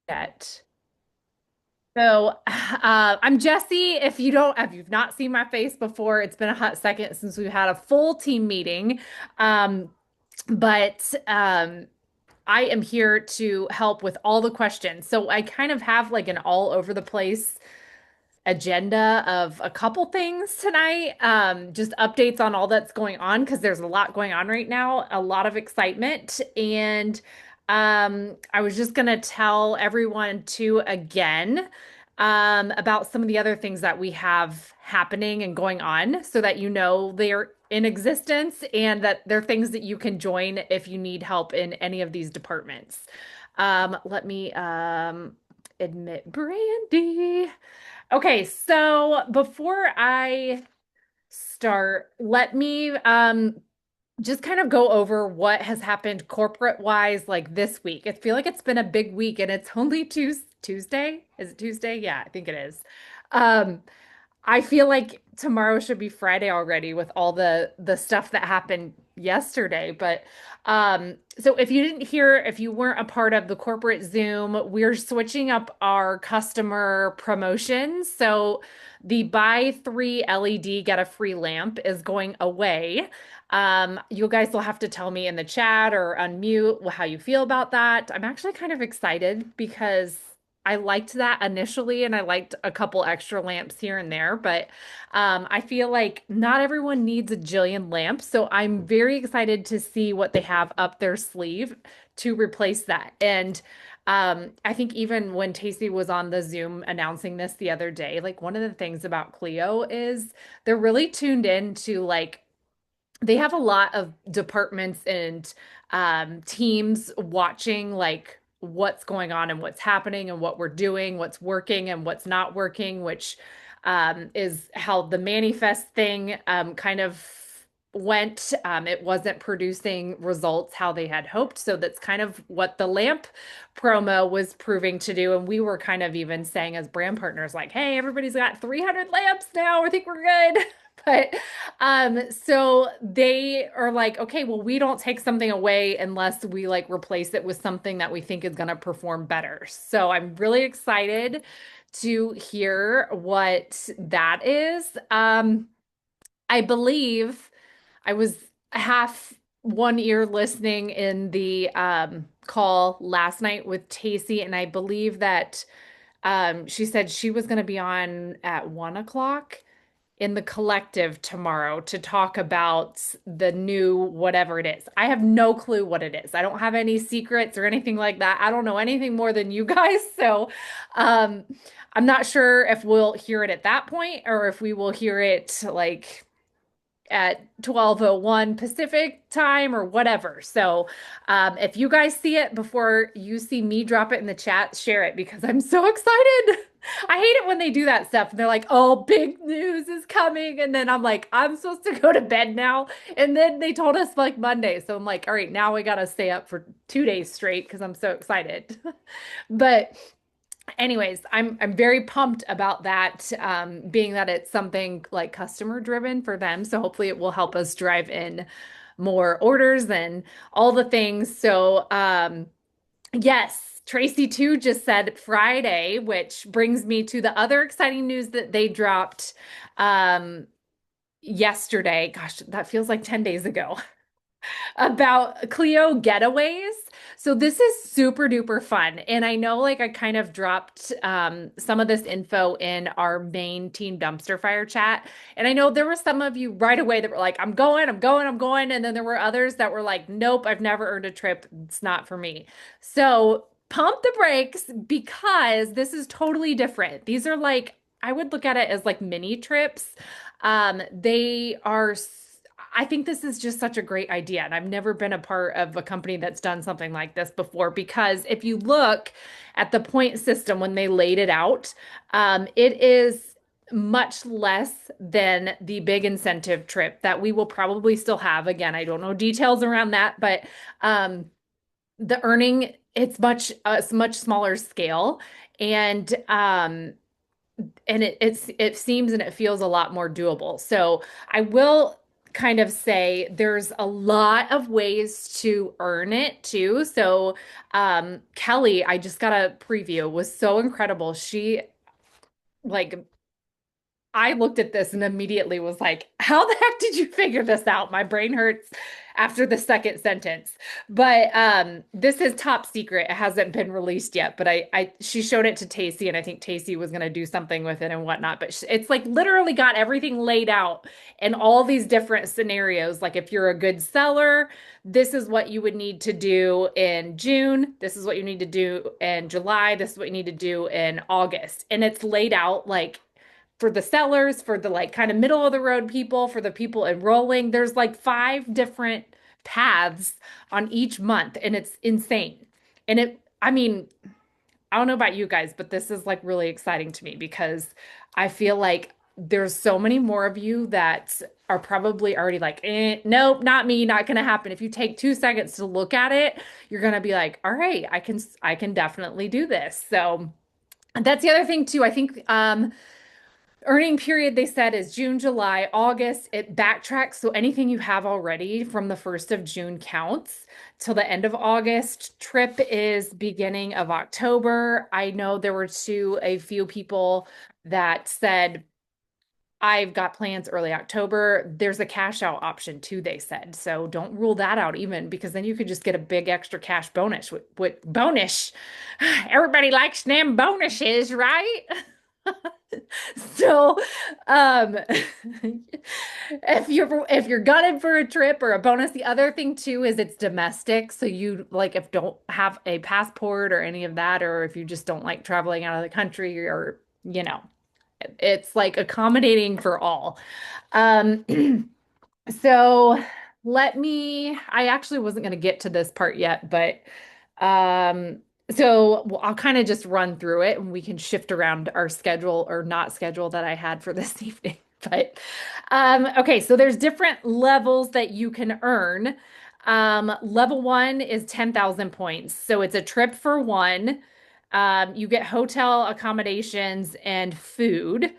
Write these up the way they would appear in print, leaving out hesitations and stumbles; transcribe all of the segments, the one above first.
Yet. I'm Jesse. If you've not seen my face before, it's been a hot second since we've had a full team meeting. Um, but I am here to help with all the questions. So I kind of have like an all over the place agenda of a couple things tonight. Just updates on all that's going on because there's a lot going on right now, a lot of excitement. And I was just gonna tell everyone to again about some of the other things that we have happening and going on so that you know they're in existence and that they're things that you can join if you need help in any of these departments. Let me admit Brandy. Okay, so before I start, let me just kind of go over what has happened corporate wise like this week. I feel like it's been a big week and it's only Tuesday. Is it Tuesday? Yeah, I think it is. Um, I feel like tomorrow should be Friday already with all the stuff that happened yesterday. But if you didn't hear, if you weren't a part of the corporate Zoom, we're switching up our customer promotions. So the buy three LED, get a free lamp is going away. You guys will have to tell me in the chat or unmute how you feel about that. I'm actually kind of excited because I liked that initially, and I liked a couple extra lamps here and there, but I feel like not everyone needs a jillion lamps. So I'm very excited to see what they have up their sleeve to replace that. And I think even when Tacey was on the Zoom announcing this the other day, like one of the things about Clio is they're really tuned in to like they have a lot of departments and teams watching like what's going on and what's happening and what we're doing, what's working and what's not working, which is how the manifest thing kind of went. It wasn't producing results how they had hoped. So that's kind of what the lamp promo was proving to do. And we were kind of even saying as brand partners, like, hey, everybody's got 300 lamps now. I think we're good. So they are like, okay, well, we don't take something away unless we like replace it with something that we think is going to perform better. So I'm really excited to hear what that is. I believe I was half one ear listening in the call last night with Tacey, and I believe that she said she was going to be on at 1 o'clock in the collective tomorrow to talk about the new whatever it is. I have no clue what it is. I don't have any secrets or anything like that. I don't know anything more than you guys. So, um, I'm not sure if we'll hear it at that point or if we will hear it like at 12:01 Pacific time or whatever. So, if you guys see it before you see me drop it in the chat, share it because I'm so excited. I hate it when they do that stuff and they're like, "Oh, big news is coming." And then I'm like, "I'm supposed to go to bed now." And then they told us like Monday. So I'm like, "All right, now we got to stay up for 2 days straight because I'm so excited." But anyways, I'm very pumped about that, being that it's something like customer driven for them. So hopefully it will help us drive in more orders and all the things. So yes, Tracy too just said Friday, which brings me to the other exciting news that they dropped um yesterday. Gosh, that feels like 10 days ago. About Clio getaways. So this is super duper fun. And I know like I kind of dropped some of this info in our main Team Dumpster Fire chat. And I know there were some of you right away that were like, I'm going, I'm going, I'm going. And then there were others that were like, nope, I've never earned a trip. It's not for me. So pump the brakes because this is totally different. These are like, I would look at it as like mini trips. They are I think this is just such a great idea. And I've never been a part of a company that's done something like this before because if you look at the point system when they laid it out, it is much less than the big incentive trip that we will probably still have. Again, I don't know details around that, but um, the earning, it's much smaller scale. And it seems and it feels a lot more doable. So I will kind of say there's a lot of ways to earn it too. So, Kelly, I just got a preview, was so incredible. She like I looked at this and immediately was like, how the heck did you figure this out? My brain hurts after the second sentence. But this is top secret. It hasn't been released yet, but I she showed it to Tacey and I think Tacey was going to do something with it and whatnot. But it's like literally got everything laid out in all these different scenarios. Like if you're a good seller, this is what you would need to do in June. This is what you need to do in July. This is what you need to do in August. And it's laid out like for the sellers, for the like kind of middle of the road people, for the people enrolling. There's like five different paths on each month, and it's insane. And I mean, I don't know about you guys, but this is like really exciting to me because I feel like there's so many more of you that are probably already like, nope, not me, not gonna happen. If you take 2 seconds to look at it, you're gonna be like, all right, I can definitely do this. So that's the other thing too. I think earning period, they said, is June, July, August. It backtracks. So anything you have already from the 1st of June counts till the end of August. Trip is beginning of October. I know there were a few people that said, I've got plans early October. There's a cash out option too, they said. So don't rule that out even because then you could just get a big extra cash bonus with bonus. Everybody likes them bonuses, right? So, um, if you're gunning for a trip or a bonus, the other thing too is it's domestic. So you like if don't have a passport or any of that, or if you just don't like traveling out of the country, or it's like accommodating for all. Um, so I actually wasn't going to get to this part yet, but I'll kind of just run through it and we can shift around our schedule or not schedule that I had for this evening. But okay, so there's different levels that you can earn. Level one is 10,000 points. So it's a trip for one. You get hotel accommodations and food.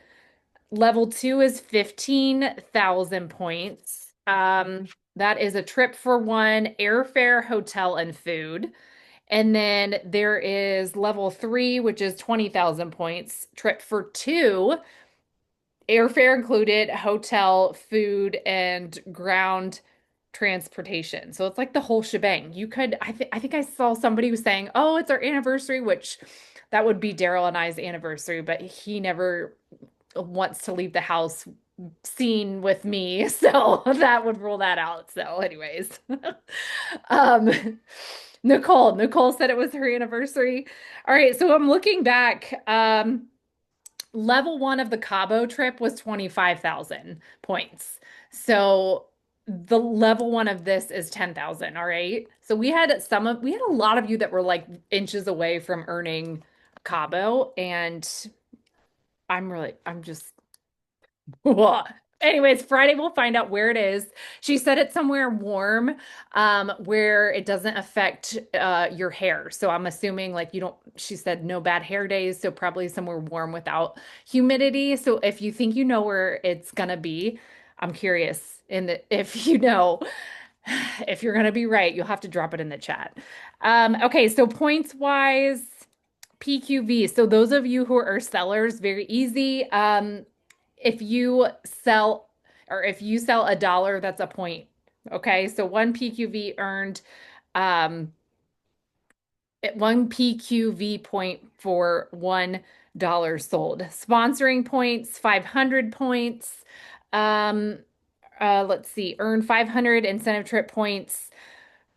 Level two is 15,000 points. That is a trip for one, airfare, hotel, and food. And then there is level three, which is 20,000 points. Trip for two, airfare included, hotel, food, and ground transportation. So it's like the whole shebang. I think I saw somebody was saying, "Oh, it's our anniversary," which that would be Daryl and I's anniversary, but he never wants to leave the house seen with me, so that would rule that out. So, anyways, um, Nicole said it was her anniversary. All right, so I'm looking back. Level one of the Cabo trip was 25,000 points. So the level one of this is 10,000. All right. So we had a lot of you that were like inches away from earning Cabo, and I'm just anyways, Friday we'll find out where it is. She said it's somewhere warm, where it doesn't affect your hair. So I'm assuming like you don't, she said no bad hair days, so probably somewhere warm without humidity. So if you think you know where it's gonna be, I'm curious if you know if you're gonna be right, you'll have to drop it in the chat. Okay, so points wise. PQV. So those of you who are sellers, very easy. If you sell if you sell $1, that's a point. Okay, so one PQV earned one PQV point for $1 sold. Sponsoring points, 500 points. Um, let's see, earn 500 incentive trip points.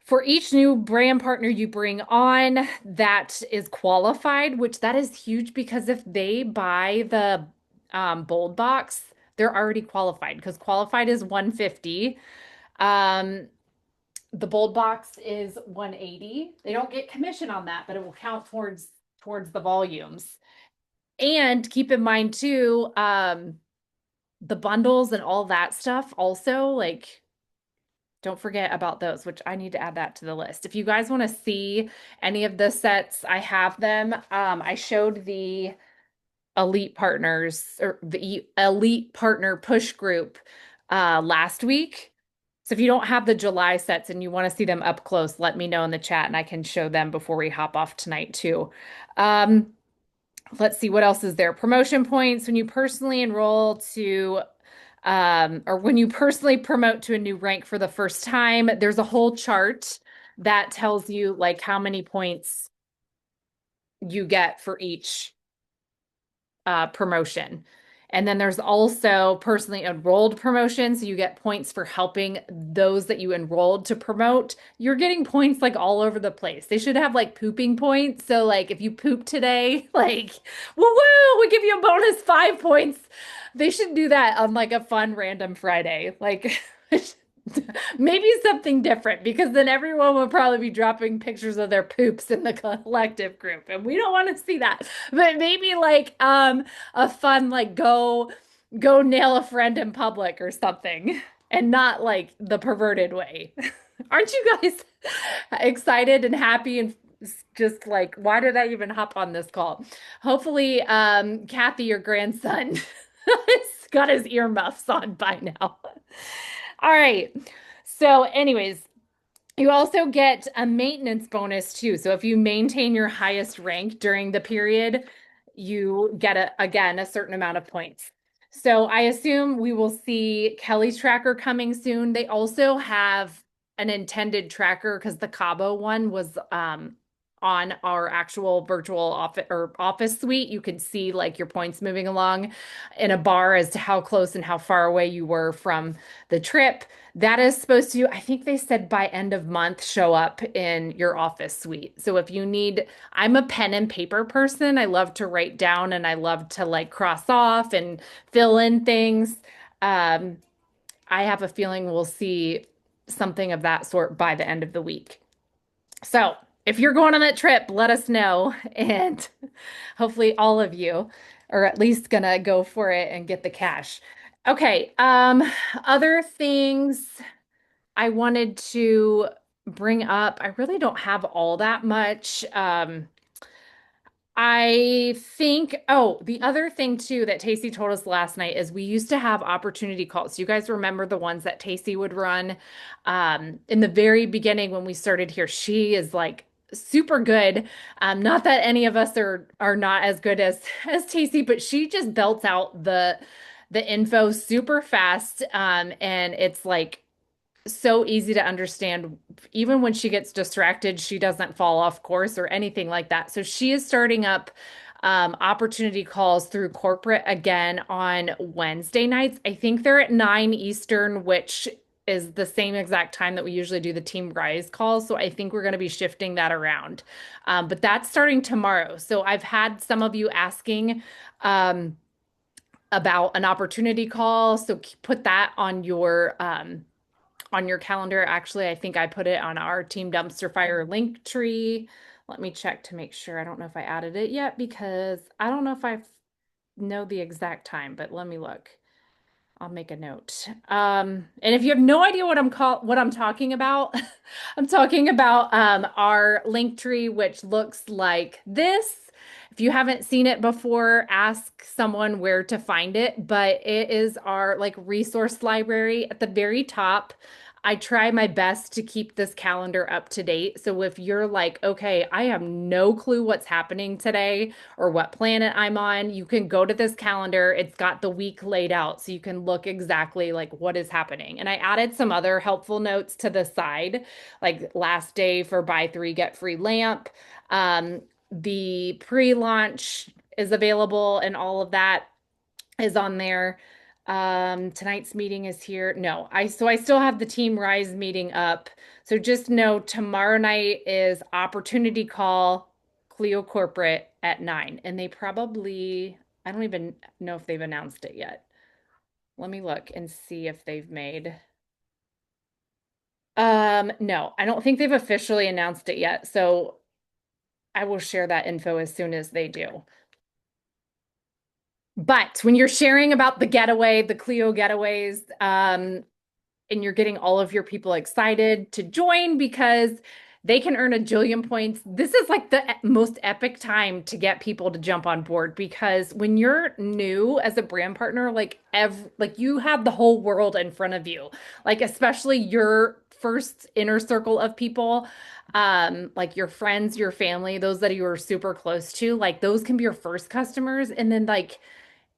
For each new brand partner you bring on that is qualified, which that is huge because if they buy the Bold box, they're already qualified because qualified is 150. Um, the Bold box is 180. They don't get commission on that, but it will count towards the volumes. And keep in mind too, the bundles and all that stuff also like don't forget about those, which I need to add that to the list. If you guys want to see any of the sets, I have them. I showed the elite partners or the elite partner push group last week. So if you don't have the July sets and you want to see them up close, let me know in the chat and I can show them before we hop off tonight too. Um, let's see what else is there. Promotion points when you personally enroll to or when you personally promote to a new rank for the first time, there's a whole chart that tells you like how many points you get for each promotion. And then there's also personally enrolled promotions. So you get points for helping those that you enrolled to promote. You're getting points like all over the place. They should have like pooping points. So like if you poop today, like woo woo, we give you a bonus 5 points. They should do that on like a fun random Friday. Like maybe something different because then everyone will probably be dropping pictures of their poops in the collective group and we don't want to see that. But maybe like a fun like go nail a friend in public or something and not like the perverted way. Aren't you guys excited and happy and just like why did I even hop on this call? Hopefully Kathy, your grandson, has got his earmuffs on by now. All right. So, anyways, you also get a maintenance bonus too. So, if you maintain your highest rank during the period, you get again a certain amount of points. So, I assume we will see Kelly's tracker coming soon. They also have an intended tracker because the Cabo one was on our actual virtual office or office suite. You could see like your points moving along in a bar as to how close and how far away you were from the trip. That is supposed to, I think they said by end of month, show up in your office suite. So if you need, I'm a pen and paper person. I love to write down and I love to like cross off and fill in things. Um, I have a feeling we'll see something of that sort by the end of the week. So if you're going on that trip, let us know. And hopefully all of you are at least gonna go for it and get the cash. Okay, other things I wanted to bring up. I really don't have all that much. I think, oh, the other thing too that Tacey told us last night is we used to have opportunity calls. You guys remember the ones that Tacey would run in the very beginning when we started here? She is like super good. Not that any of us are not as good as Tacey, but she just belts out the info super fast. And it's like so easy to understand. Even when she gets distracted, she doesn't fall off course or anything like that. So she is starting up opportunity calls through corporate again on Wednesday nights. I think they're at 9 Eastern, which is the same exact time that we usually do the Team Rise calls. So I think we're going to be shifting that around. But that's starting tomorrow. So I've had some of you asking about an opportunity call. So put that on your calendar. Actually, I think I put it on our Team Dumpster Fire link tree. Let me check to make sure. I don't know if I added it yet because I don't know if I know the exact time, but let me look. I'll make a note. And if you have no idea what I'm talking about, I'm talking about our link tree, which looks like this. If you haven't seen it before, ask someone where to find it, but it is our like resource library at the very top. I try my best to keep this calendar up to date. So if you're like, okay, I have no clue what's happening today or what planet I'm on, you can go to this calendar. It's got the week laid out so you can look exactly like what is happening. And I added some other helpful notes to the side, like last day for buy three, get free lamp. The pre-launch is available and all of that is on there. Tonight's meeting is here. No, I still have the Team Rise meeting up. So just know tomorrow night is opportunity call Clio Corporate at 9. And they probably, I don't even know if they've announced it yet. Let me look and see if they've made. No, I don't think they've officially announced it yet. So I will share that info as soon as they do. But when you're sharing about the getaway, the Clio getaways, and you're getting all of your people excited to join because They can earn a jillion points. This is like the most epic time to get people to jump on board because when you're new as a brand partner, like you have the whole world in front of you. Like especially your first inner circle of people, like your friends, your family, those that you are super close to, like those can be your first customers. And then like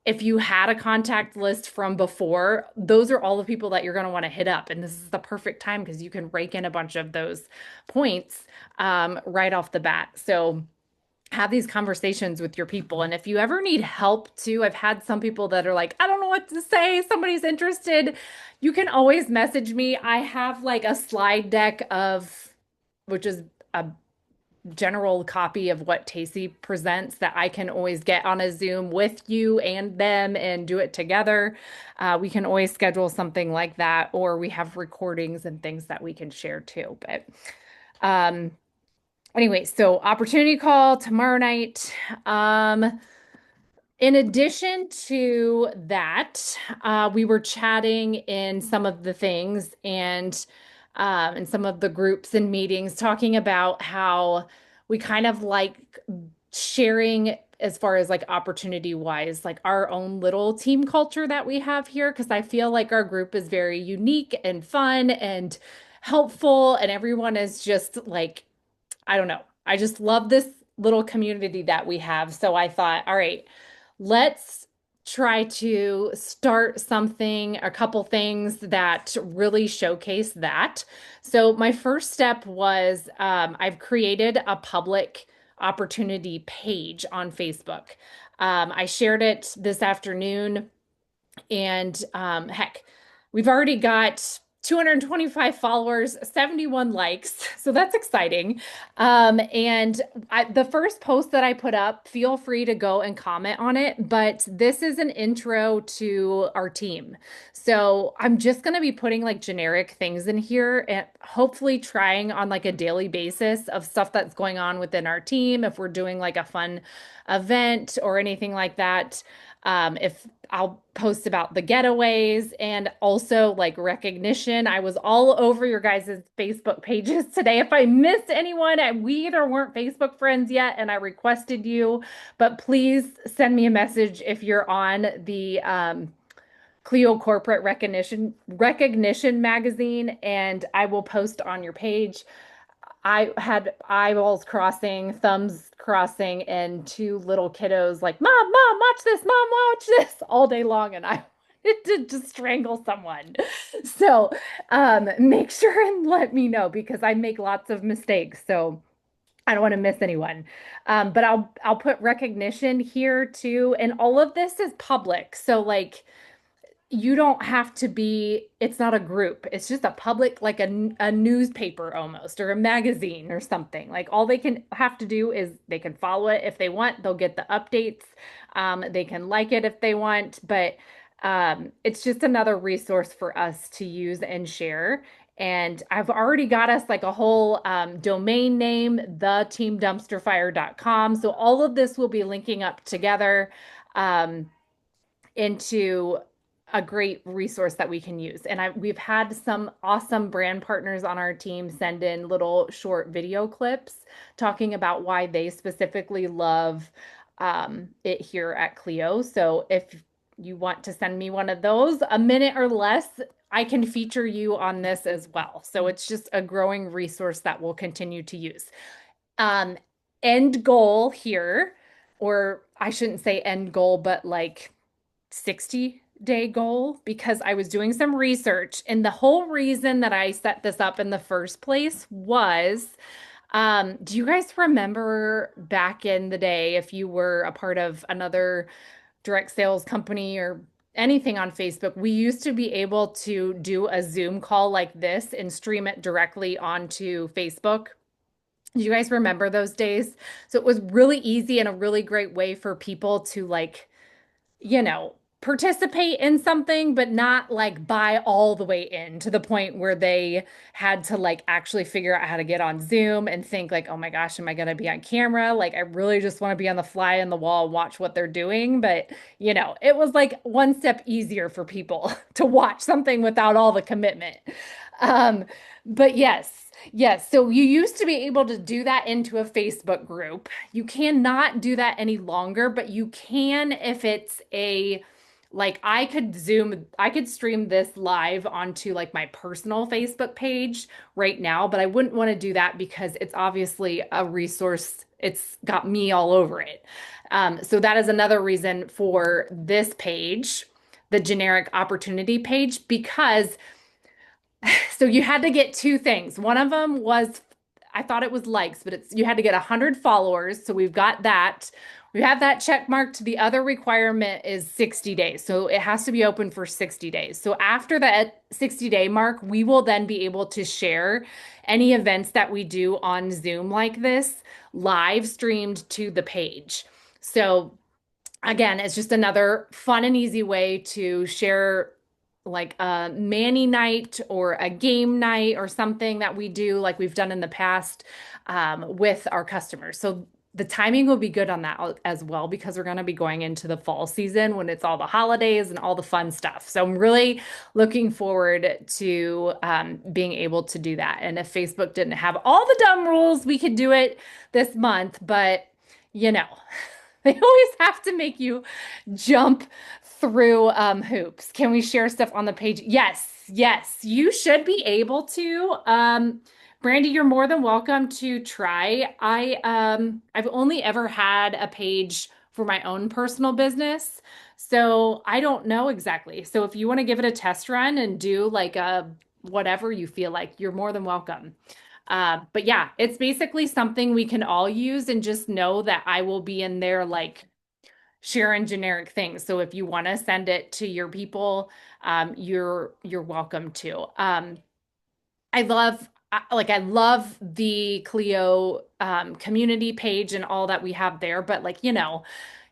if you had a contact list from before, those are all the people that you're going to want to hit up. And this is the perfect time because you can rake in a bunch of those points right off the bat. So have these conversations with your people. And if you ever need help too, I've had some people that are like, I don't know what to say. Somebody's interested. You can always message me. I have like a slide deck which is a general copy of what Tacey presents that I can always get on a Zoom with you and them and do it together. We can always schedule something like that, or we have recordings and things that we can share too. But um, anyway, so opportunity call tomorrow night. In addition to that, we were chatting in some of the things and in some of the groups and meetings talking about how we kind of like sharing as far as like opportunity wise, like our own little team culture that we have here, because I feel like our group is very unique and fun and helpful, and everyone is just like, I don't know. I just love this little community that we have. So I thought, all right, let's try to start something, a couple things that really showcase that. So my first step was I've created a public opportunity page on Facebook. I shared it this afternoon, and heck, we've already got 225 followers, 71 likes. So that's exciting. The first post that I put up, feel free to go and comment on it. But this is an intro to our team. So I'm just going to be putting like generic things in here and hopefully trying on like a daily basis of stuff that's going on within our team. If we're doing like a fun event or anything like that. If I'll post about the getaways and also like recognition. I was all over your guys' Facebook pages today. If I missed anyone, we either weren't Facebook friends yet and I requested you, but please send me a message if you're on the Clio Corporate Recognition magazine, and I will post on your page. I had eyeballs crossing, thumbs crossing, and two little kiddos like, Mom, watch this all day long. And I wanted to just strangle someone. So make sure and let me know because I make lots of mistakes. So I don't want to miss anyone. But I'll put recognition here too. And all of this is public. So like you don't have to be, it's not a group. It's just a public, like a newspaper almost, or a magazine or something. Like all they can have to do is they can follow it if they want. They'll get the updates. They can like it if they want, but it's just another resource for us to use and share. And I've already got us like a whole domain name, theteamdumpsterfire.com. So all of this will be linking up together. Into a great resource that we can use. And we've had some awesome brand partners on our team send in little short video clips talking about why they specifically love it here at Clio. So if you want to send me one of those, a minute or less, I can feature you on this as well. So it's just a growing resource that we'll continue to use. End goal here, or I shouldn't say end goal, but like 60-day goal, because I was doing some research. And the whole reason that I set this up in the first place was, do you guys remember back in the day, if you were a part of another direct sales company or anything on Facebook, we used to be able to do a Zoom call like this and stream it directly onto Facebook. Do you guys remember those days? So it was really easy and a really great way for people to like, you know, participate in something, but not like buy all the way in to the point where they had to like actually figure out how to get on Zoom and think like, oh my gosh, am I going to be on camera? Like, I really just want to be on the fly in the wall, watch what they're doing. But, you know, it was like one step easier for people to watch something without all the commitment. Um, but yes. Yes, so you used to be able to do that into a Facebook group. You cannot do that any longer, but you can if it's like I could stream this live onto like my personal Facebook page right now, but I wouldn't want to do that because it's obviously a resource. It's got me all over it. So that is another reason for this page, the generic opportunity page, because so you had to get two things. One of them was, I thought it was likes, but it's you had to get 100 followers. So we've got that. We have that check marked. The other requirement is 60 days. So it has to be open for 60 days. So after that 60-day mark, we will then be able to share any events that we do on Zoom like this live streamed to the page. So again, it's just another fun and easy way to share like a Manny night or a game night or something that we do like we've done in the past with our customers. So the timing will be good on that as well because we're going to be going into the fall season when it's all the holidays and all the fun stuff. So I'm really looking forward to being able to do that. And if Facebook didn't have all the dumb rules, we could do it this month, but you know. They always have to make you jump through hoops. Can we share stuff on the page? Yes, yes, you should be able to. Brandy, you're more than welcome to try. I've only ever had a page for my own personal business, so I don't know exactly. So if you want to give it a test run and do like a whatever you feel like, you're more than welcome. But yeah, it's basically something we can all use and just know that I will be in there like sharing generic things. So if you want to send it to your people, you're welcome to. I love the Clio community page and all that we have there, but like,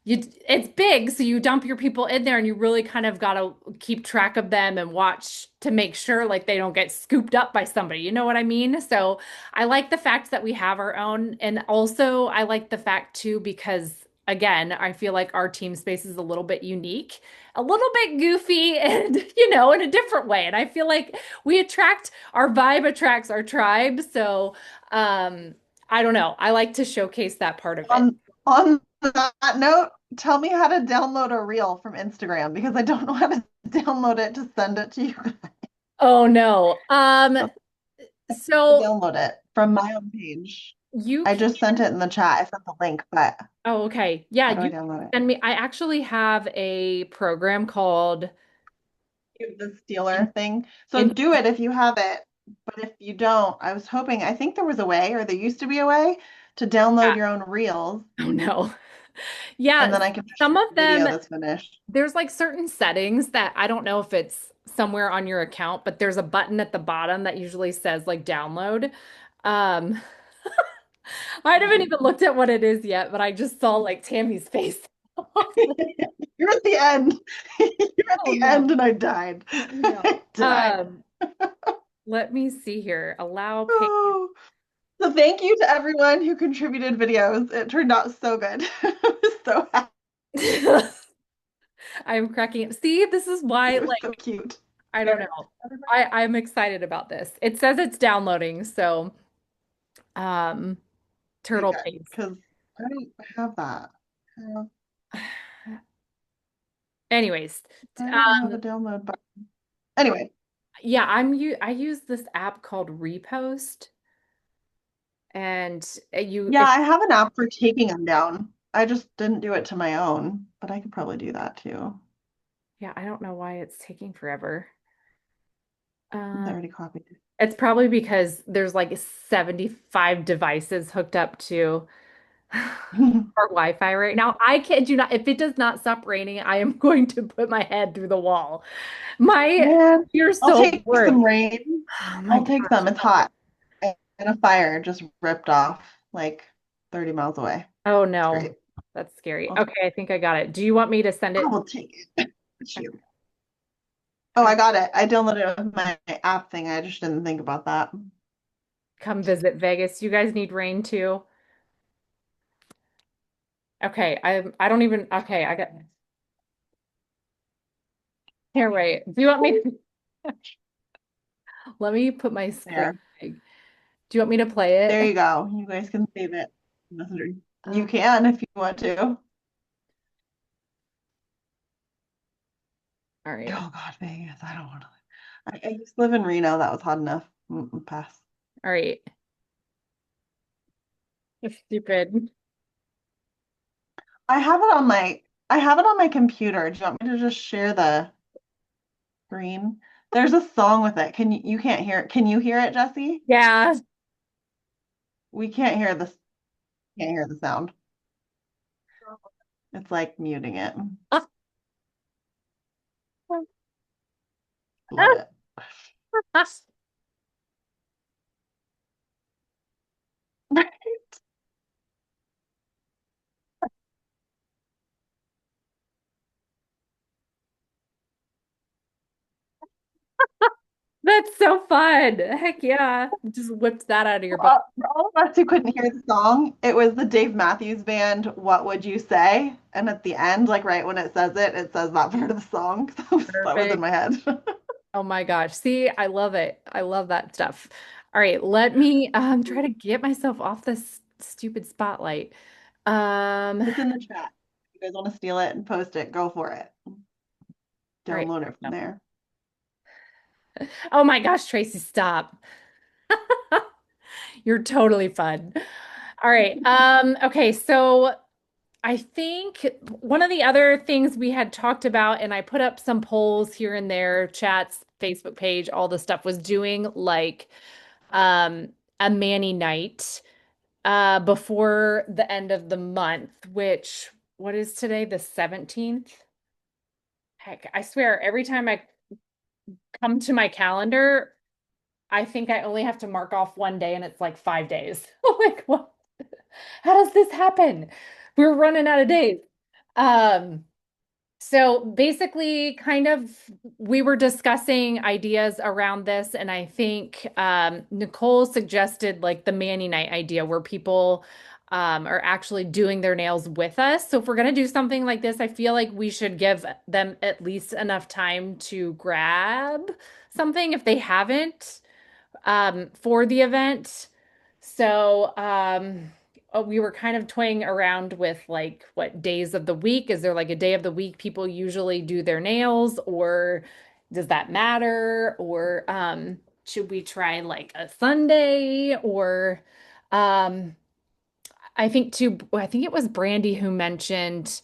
it's big, so you dump your people in there and you really kind of got to keep track of them and watch to make sure like they don't get scooped up by somebody. You know what I mean? So I like the fact that we have our own, and also I like the fact too because again, I feel like our team space is a little bit unique, a little bit goofy and in a different way. And I feel like we attract our vibe attracts our tribe. So I don't know. I like to showcase that part of it. On that note, tell me how to download a reel from Instagram because I don't know how to download it to send it to you guys. Oh no. To So download it from my own page. you I can, just sent it in the chat. I sent the link, but oh, okay. Yeah, how do I you download it? send me. I actually have a program called The In, Steeler thing. So In do it if you have it. But if you don't, I was hoping, I think there was a way, or there used to be a way to yeah. download your own reels, Oh no. and Yeah, then I can just some share of the them video that's finished. there's like certain settings that I don't know if it's somewhere on your account, but there's a button at the bottom that usually says like download. Um I haven't even looked at what it is yet, but I just saw like Tammy's face. You're at the end. You're at Oh the no. end, and I died. No. I died. Let me see here. Allow pay. Oh. So thank you to everyone who contributed videos. It turned out so good. I was so happy. I'm cracking it. See, this is why, It was so like, cute. I don't Here. know. I'm excited about this. It says it's downloading, so um Okay, turtle good. paste. Because I don't have that. Anyways, I don't have a um download button. Anyway, yeah, I use this app called Repost and you yeah, if I have an app for taking them down. I just didn't do it to my own, but I could probably do that too. yeah, I don't know why it's taking forever. I Um already copied it's probably because there's like 75 devices hooked up to it. our Wi-Fi right now. I kid you not, if it does not stop raining, I am going to put my head through the wall. My Man, You're I'll so take bored. some rain. Oh my I'll take gosh. some. It's hot. And a fire just ripped off like 30 miles away. Oh It's no. great. That's scary. I'll, Okay, I think I got it. Do you want me to send I it? will take it. Shoot. Oh, I got it. I downloaded it with my app thing. I just didn't think about that. Come visit Vegas. You guys need rain too. Okay, I don't even okay, I got here, wait. Do you want me let me put my screen There. big. Do you want me to play There it? you go. You guys can save it. Messenger. You Uh, can if you want to. all right. Oh God, Vegas. I don't want to. I used to live in Reno. That was hot enough. Pass. All right. It's stupid. I have it on my computer. Do you want me to just share the screen? There's a song with it. You can't hear it. Can you hear it, Jesse? Yeah. We can't hear the sound. It's like muting it. Love it. That's so fun. Heck yeah. Just whipped that out of your butt. For all of us who couldn't hear the song, it was the Dave Matthews Band, What Would You Say? And at the end, like right when it says that part of the song. So that was in Perfect. my head. Oh my gosh. See, I love it. I love that stuff. All right, let me try to get myself off this stupid spotlight. All It's in the chat. If you guys want to steal it and post it, go for it. right. Download it from there. Oh my gosh, Tracy, stop. You're totally fun. All right. Okay, so I think one of the other things we had talked about, and I put up some polls here and there, chats, Facebook page, all the stuff was doing like um a Manny night before the end of the month, which what is today? The 17th? Heck, I swear every time I come to my calendar, I think I only have to mark off one day and it's like 5 days. I'm like, what? How does this happen? We're running out of days. Um, so basically, kind of, we were discussing ideas around this, and I think Nicole suggested like the Manny Night idea where people are actually doing their nails with us. So if we're going to do something like this, I feel like we should give them at least enough time to grab something if they haven't for the event. So, we were kind of toying around with like what days of the week. Is there like a day of the week people usually do their nails, or does that matter? Or should we try like a Sunday? Or um, I think it was Brandy who mentioned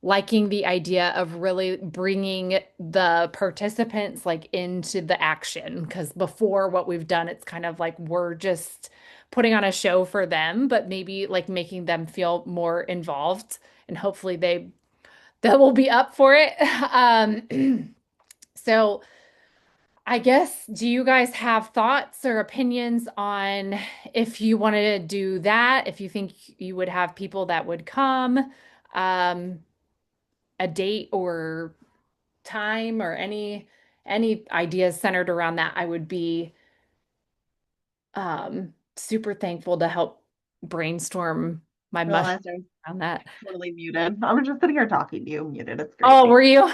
liking the idea of really bringing the participants like into the action because before what we've done it's kind of like we're just putting on a show for them but maybe like making them feel more involved and hopefully they will be up for it so I guess do you guys have thoughts or opinions on if you wanted to do that if you think you would have people that would come um a date or time or any ideas centered around that, I would be super thankful to help brainstorm my mush Realize I'm around that. totally muted. I was just sitting here talking to you, muted. It's Oh, crazy. were you?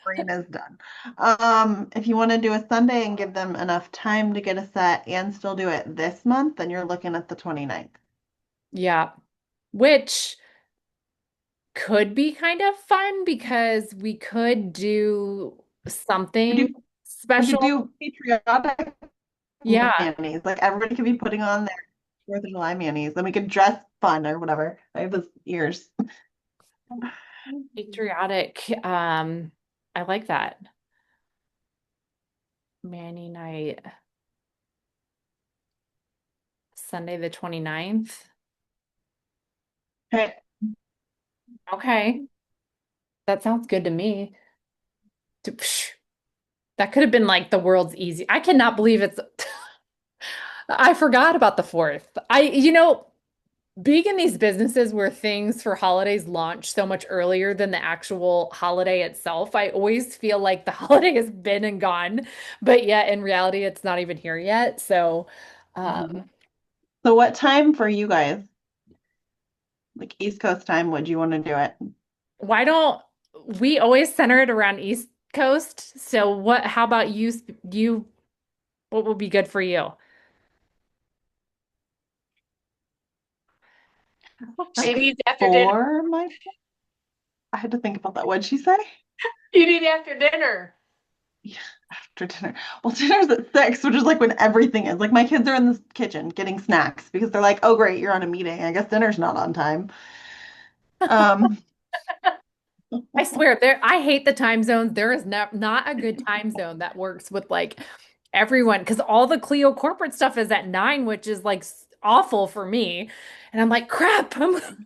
Brain is done. If you want to do a Sunday and give them enough time to get a set and still do it this month, then you're looking at the 29th. Yeah, which could be kind of fun because we could do We do something we could special. do patriotic Yeah, manis. Like everybody could be putting on their Fourth of July manis, and we could dress fun or whatever. I have those ears. patriotic. I like that. Manny night, Sunday the 29th. Okay. Okay, that sounds good to me. That could have been like the world's easy. I cannot believe it's I forgot about the fourth. Being in these businesses where things for holidays launch so much earlier than the actual holiday itself, I always feel like the holiday has been and gone, but yet in reality, it's not even here yet. So, Mhm. So what time for you guys? Like East Coast time, would you want to do it? why don't we always center it around East Coast? So how about you, what will be good for you? Like She needs after dinner. four, my I had to think about that. What'd she say? You need after dinner. Yeah, after dinner. Well, dinner's at 6, which is like when everything is. Like my kids are in the kitchen getting snacks because they're like, oh great, you're on a meeting. I guess dinner's not on time. Um, I swear there I hate the time zones. There is not a good time zone that works with like everyone because all the Clio corporate stuff is at 9, which is like awful for me. And I'm like, crap,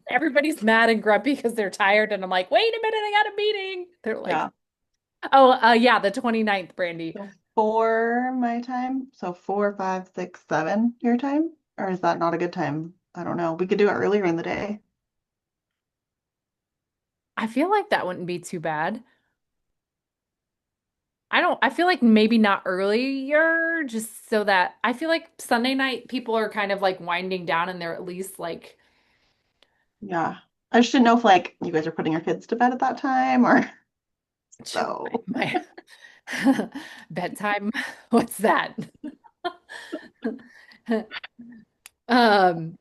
everybody's mad and grumpy because they're tired. And I'm like, wait a minute, I got a meeting. They're like, yeah. oh, yeah, the 29th, Brandy. So 4 my time. So 4, 5, 6, 7 your time. Or is that not a good time? I don't know. We could do it earlier in the day. I feel like that wouldn't be too bad. I feel like maybe not earlier, just so that I feel like Sunday night people are kind of like winding down and they're at least like Yeah. I just didn't know if like you guys are putting your kids to bed at that time or so. my bedtime. What's that? Um,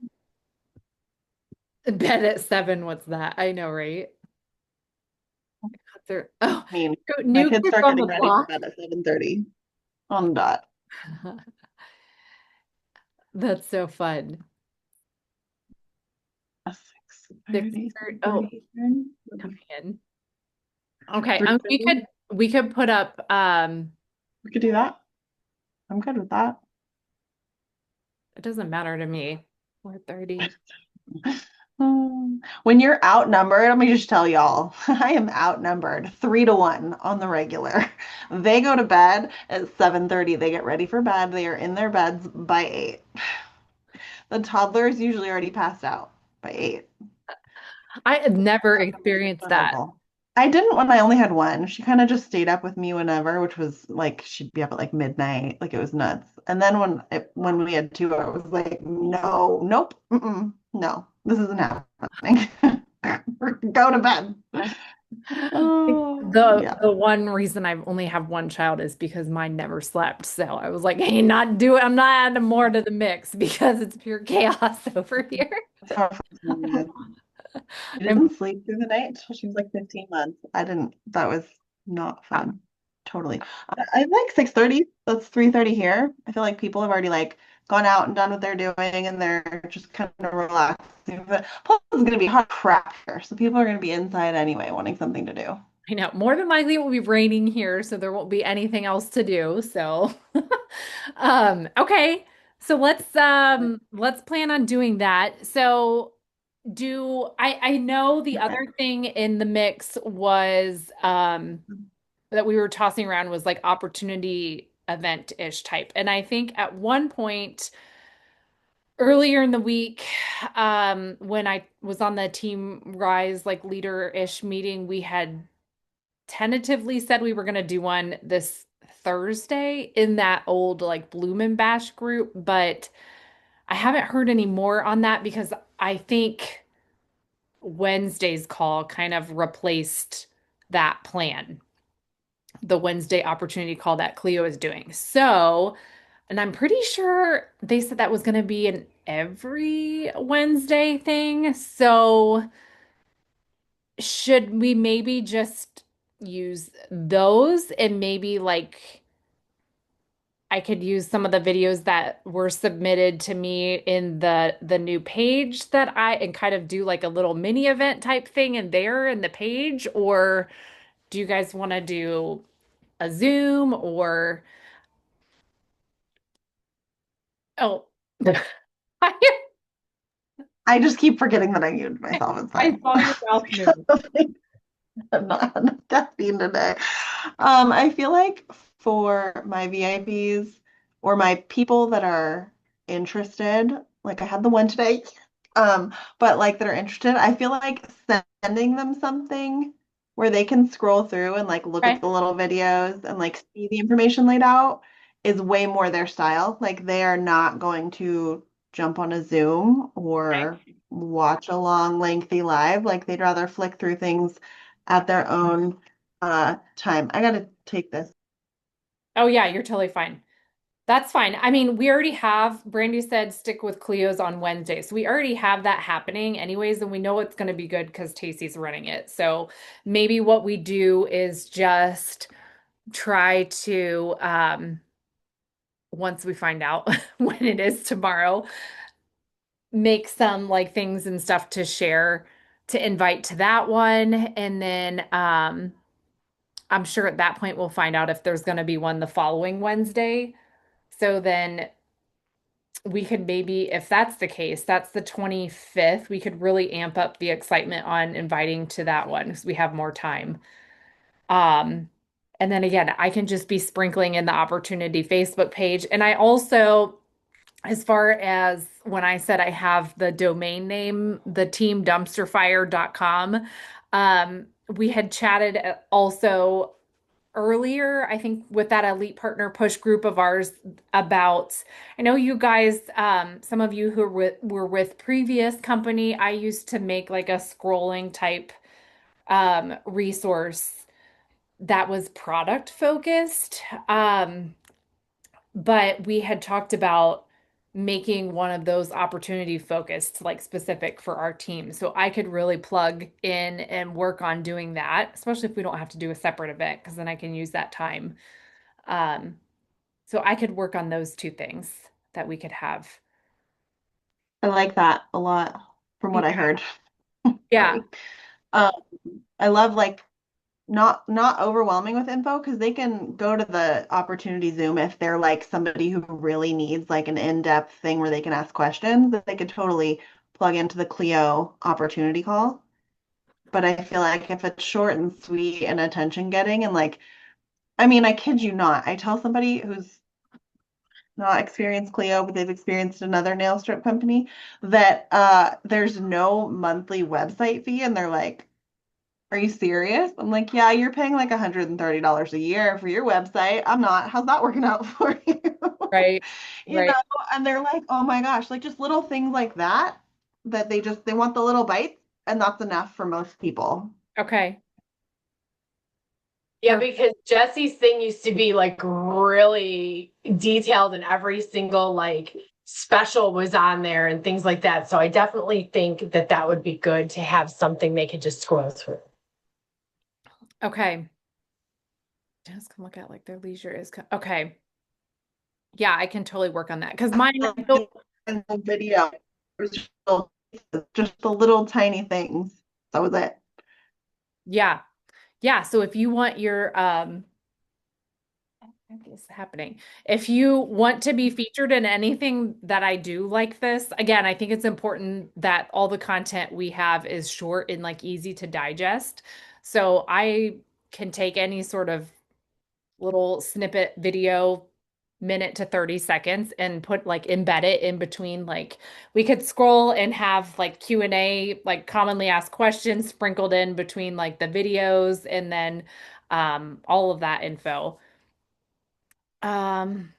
bed at 7. What's that? I know, right? Oh, I mean, my new kids kids start on getting the ready for block. bed at 7:30 on the dot. That's so fun. 6:30, 6:30. Oh, 7:30. coming in. Okay, 3:30. we could put up We could do that. I'm good with that. it doesn't matter to me. 4:30. When you're outnumbered, let me just tell y'all, I am outnumbered 3-1 on the regular. They go to bed at 7:30. They get ready for bed. They are in their beds by 8. The toddler's usually already passed out by 8. I had never That's experienced that. understandable. I didn't when I only had one. She kind of just stayed up with me whenever, which was like she'd be up at like midnight, like it was nuts. And then when we had two, I was like, no, nope, no, this isn't happening. Go to bed. Oh, yeah. The one reason I've only have one child is because mine never slept. So I was like, hey, I'm not adding more to the mix because it's pure chaos over here. That's how it was. She I'm didn't sleep through the night until she was like 15 months. I didn't, that was not fun. Totally. I like 6:30. That's 3:30 here. I feel like people have already like gone out and done what they're doing and they're just kind of relaxing. But plus it's gonna be hot crap here. So people are gonna be inside anyway, wanting something to do. I know more than likely it will be raining here, so there won't be anything else to do. So okay. So let's plan on doing that. So do I know the Okay. other thing in the mix was that we were tossing around was like opportunity event-ish type. And I think at one point earlier in the week, when I was on the Team Rise like leader-ish meeting, we had tentatively said we were going to do one this Thursday in that old like Bloomin' Bash group, but I haven't heard any more on that because I think Wednesday's call kind of replaced that plan, the Wednesday opportunity call that Cleo is doing. So, and I'm pretty sure they said that was going to be an every Wednesday thing. So, should we maybe just use those and maybe like I could use some of the videos that were submitted to me in the new page that I and kind of do like a little mini event type thing in there in the page, or do you guys want to do a Zoom or oh I, I just keep forgetting that I muted myself. It's I fine. saw your mouth move. I'm not had enough caffeine today. I feel like for my VIPs or my people that are interested, like I had the one today, but like that are interested, I feel like sending them something where they can scroll through and like look at Okay. the little videos and like see the information laid out is way more their style. Like they are not going to jump on a Zoom Okay. or watch a long, lengthy live. Like they'd rather flick through things at their own time. I gotta take this. Oh yeah, you're totally fine. That's fine. I mean, we already have, Brandy said stick with Cleo's on Wednesday. So we already have that happening anyways, and we know it's going to be good because Tacey's running it. So maybe what we do is just try to, once we find out when it is tomorrow, make some like things and stuff to share to invite to that one. And then I'm sure at that point we'll find out if there's going to be one the following Wednesday. So then we could maybe, if that's the case, that's the 25th, we could really amp up the excitement on inviting to that one because we have more time. Um, and then again, I can just be sprinkling in the opportunity Facebook page. And I also, as far as when I said I have the domain name, the teamdumpsterfire.com, we had chatted also earlier, I think with that elite partner push group of ours about, I know you guys, some of you who were with previous company, I used to make like a scrolling type resource that was product focused. But we had talked about making one of those opportunity focused, like specific for our team. So I could really plug in and work on doing that, especially if we don't have to do a separate event, because then I can use that time. Um, so I could work on those two things that we could have. I like that a lot from what I heard. Yeah. Sorry. Um, I love like not overwhelming with info because they can go to the opportunity Zoom if they're like somebody who really needs like an in-depth thing where they can ask questions, that they could totally plug into the Clio opportunity call. But I feel like if it's short and sweet and attention getting and like, I mean, I kid you not, I tell somebody who's not experienced Clio, but they've experienced another nail strip company that there's no monthly website fee, and they're like, are you serious? I'm like, yeah, you're paying like $130 a year for your website. I'm not. How's that working out for you? Right. You know, Right. and they're like, oh my gosh, like just little things like that that they want the little bites, and that's enough for most people. Okay. Yeah, Perfect. because Jesse's thing used to be like really detailed and every single like special was on there and things like that. So I definitely think that that would be good to have something they could just scroll through. Okay. Just can look at like their leisure is okay. Yeah, I can totally work on that because mine, In the video, just the little tiny things. That was it. yeah. Yeah. So if you want your what is happening? If you want to be featured in anything that I do like this, again, I think it's important that all the content we have is short and like easy to digest. So I can take any sort of little snippet video, minute to 30 seconds, and put like embed it in between. Like we could scroll and have like Q&A, like commonly asked questions sprinkled in between like the videos and then all of that info. Um,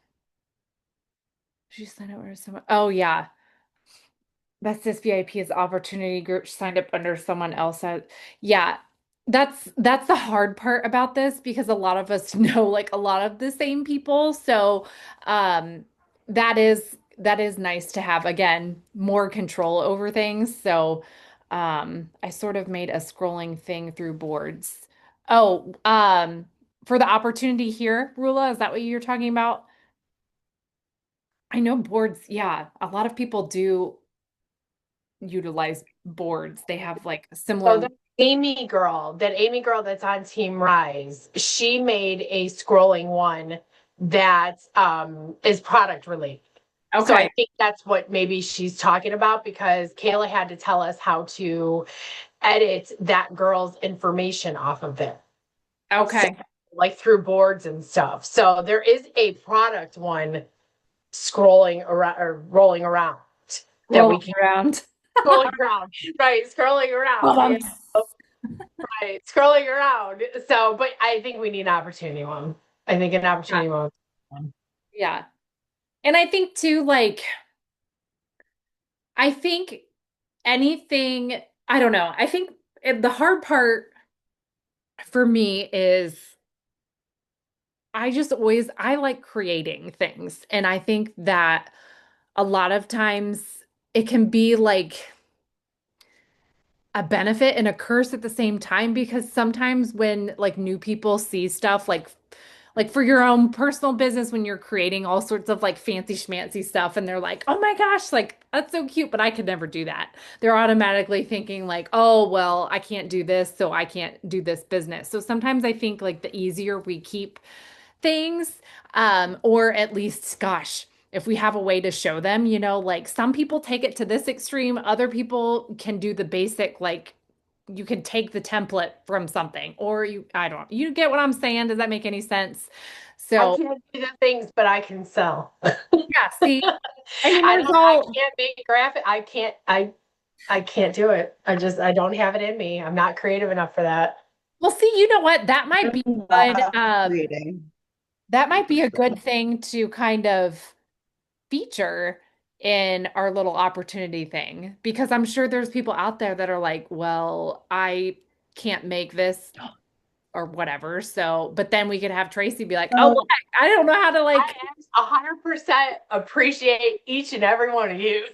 she signed up under someone. Oh yeah. That's this VIP is opportunity group. She signed up under someone else. Yeah. That's the hard part about this because a lot of us know like a lot of the same people. So um that is nice to have again more control over things. So I sort of made a scrolling thing through boards. Oh, for the opportunity here, Rula, is that what you're talking about? I know boards, yeah, a lot of people do utilize boards. They have like So similar. the Amy girl that's on Team Rise, she made a scrolling one that is product related. So I Okay. think that's what maybe she's talking about because Kayla had to tell us how to edit that girl's information off of it. So, Okay. like through boards and stuff. So there is a product one scrolling around or rolling around that we Rolling can around. scrolling around. Right, scrolling Well, around. Yeah, right. Scrolling around. So, but I think we need an opportunity one. I think an yeah. opportunity one. Yeah. And I think too, like, I think anything, I don't know. I think the hard part for me is I just always, I like creating things. And I think that a lot of times it can be like a benefit and a curse at the same time because sometimes when like new people see stuff like for your own personal business when you're creating all sorts of like fancy schmancy stuff and they're like, "Oh my gosh, like that's so cute, but I could never do that." They're automatically thinking like, "Oh, well, I can't do this, so I can't do this business." So sometimes I think like the easier we keep things, or at least, gosh, if we have a way to show them, like some people take it to this extreme, other people can do the basic, like you can take the template from something, or I don't, you get what I'm saying? Does that make any sense? I So, can't do the things, but I can sell. yeah, see, I mean, I there's don't, I all, can't make graphic. I can't do it. I don't have it in me. I'm not creative enough for that. well, see, you know what? That might be good. Love creating. That might be a good thing to kind of feature in our little opportunity thing because I'm sure there's people out there that are like, well, I can't make this or whatever. So, but then we could have Tracy be like, oh, well, So I don't know how to I like, 100% appreciate each and every one of you.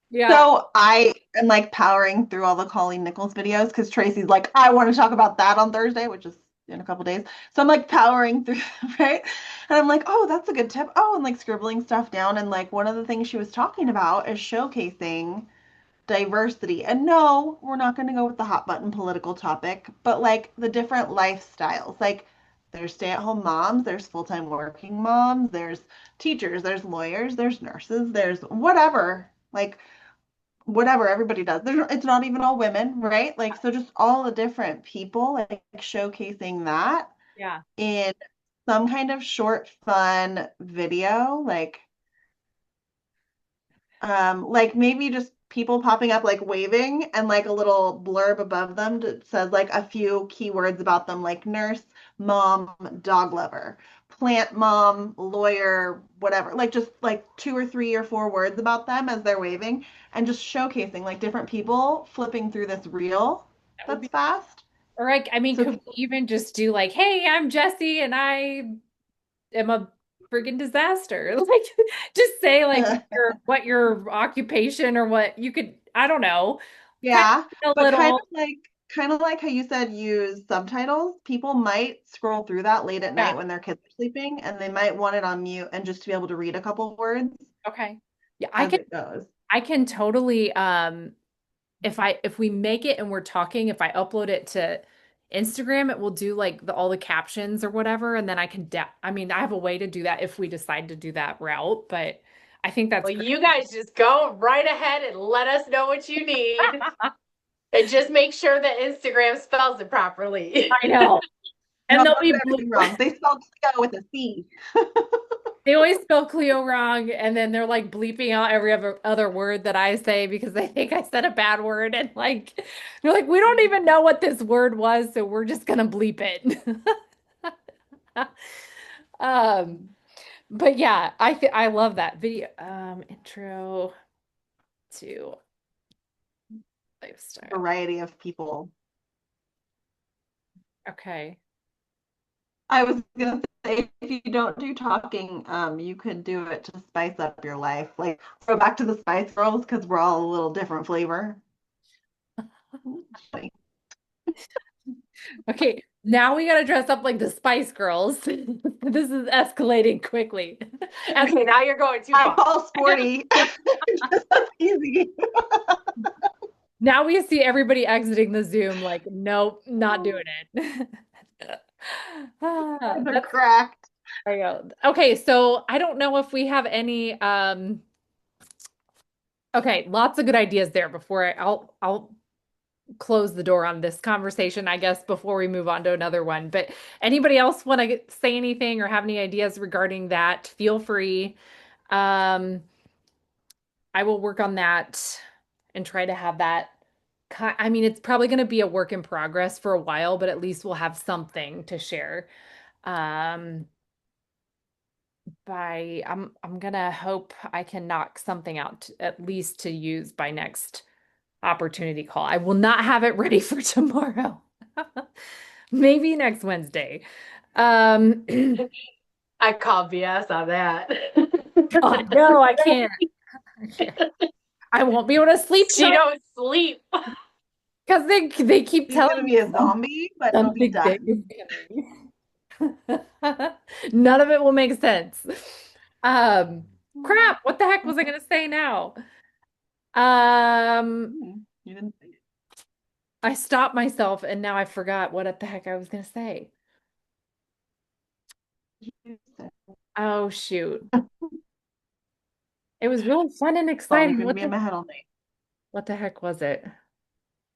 yeah, So I am like powering through all the Colleen Nichols videos because Tracy's like, I want to talk about that on Thursday, which is in a couple days. So I'm like powering through, right? And I'm like, oh, that's a good tip. Oh, and like scribbling stuff down. And like one of the things she was talking about is showcasing diversity. And no, we're not going to go with the hot button political topic, but like the different lifestyles. Like there's stay-at-home moms, there's full-time working moms, there's teachers, there's lawyers, there's nurses, there's whatever. Like whatever everybody does. It's not even all women, right? Like, so just all the different people, like showcasing that yeah. in some kind of short, fun video, like maybe just people popping up, like waving, and like a little blurb above them that says like a few keywords about them, like nurse, mom, dog lover, plant mom, lawyer, whatever. Like just like 2 or 3 or 4 words about them as they're waving, and just showcasing like different people flipping through this reel That would that's be, fast. or like, I mean, So could we people, even just do like, hey, I'm Jesse and I am a friggin' disaster. Like just say like what your occupation or what you could, I don't know, kind yeah, of a but little, kind of like how you said use subtitles. People might scroll through that late at yeah, night when their kids are sleeping, and they might want it on mute and just to be able to read a couple words okay. Yeah, I as can it goes. I can totally if we make it and we're talking, if I upload it to Instagram, it will do like all the captions or whatever, and then I mean, I have a way to do that if we decide to do that route, but I think that's Well, great. you guys just go right ahead and let us know what you need. And just make sure that Instagram spells it properly. I know. No, And they'll they'll be get everything wrong. They spelled Cleo with a C. they always spell Cleo wrong, and then they're like bleeping out every other word that I say because they think I said a bad word, and like they're like, we don't even know what this word was, so we're just gonna bleep it. Um, but yeah, I love that video. Intro to lifestyle. Variety of people. Okay. I was gonna say, if you don't do talking, you could do it to spice up your life. Like go back to the Spice Girls because we're all a little different flavor. Okay. Now we gotta dress up like the Spice Girls. This is escalating quickly. As Okay, now you're going too I'm far. all sporty. That's easy. now we see everybody exiting the Zoom like, nope, not doing it. Ah, They're cracked. there you go. Okay, so I don't know if we have any okay, lots of good ideas there before I'll close the door on this conversation, I guess, before we move on to another one. But anybody else want to say anything or have any ideas regarding that? Feel free. Um, I will work on that and try to have that. I mean, it's probably going to be a work in progress for a while, but at least we'll have something to share. Um, I'm gonna hope I can knock something out at least to use by next opportunity call. I will not have it ready for tomorrow. Maybe next Wednesday. Um, I call BS on that. God, no, I can't. I can't. I won't be able to sleep She don't sleep. because they keep She's gonna telling be me a zombie, but it'll be something big done. is coming. None of it will make sense. Crap, what the heck was I gonna say now? Um, You didn't say I stopped myself and now I forgot what the heck I was gonna say. it. Oh shoot. It was really fun and Probably exciting. gonna be in my head all night. What the heck was it?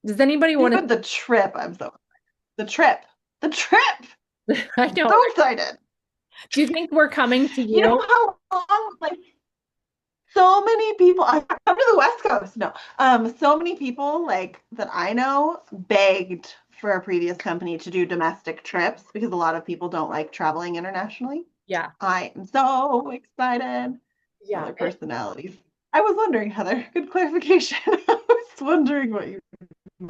Does anybody You want had the trip. I'm so the trip. The trip. to? I know. So excited. Do you think we're coming to You know you? how long, like so many people I come to the West Coast. No. So many people like that I know begged for a previous company to do domestic trips because a lot of people don't like traveling internationally. Yeah. I am so excited for Yeah. their personalities. I was wondering, Heather, good clarification. I was wondering what you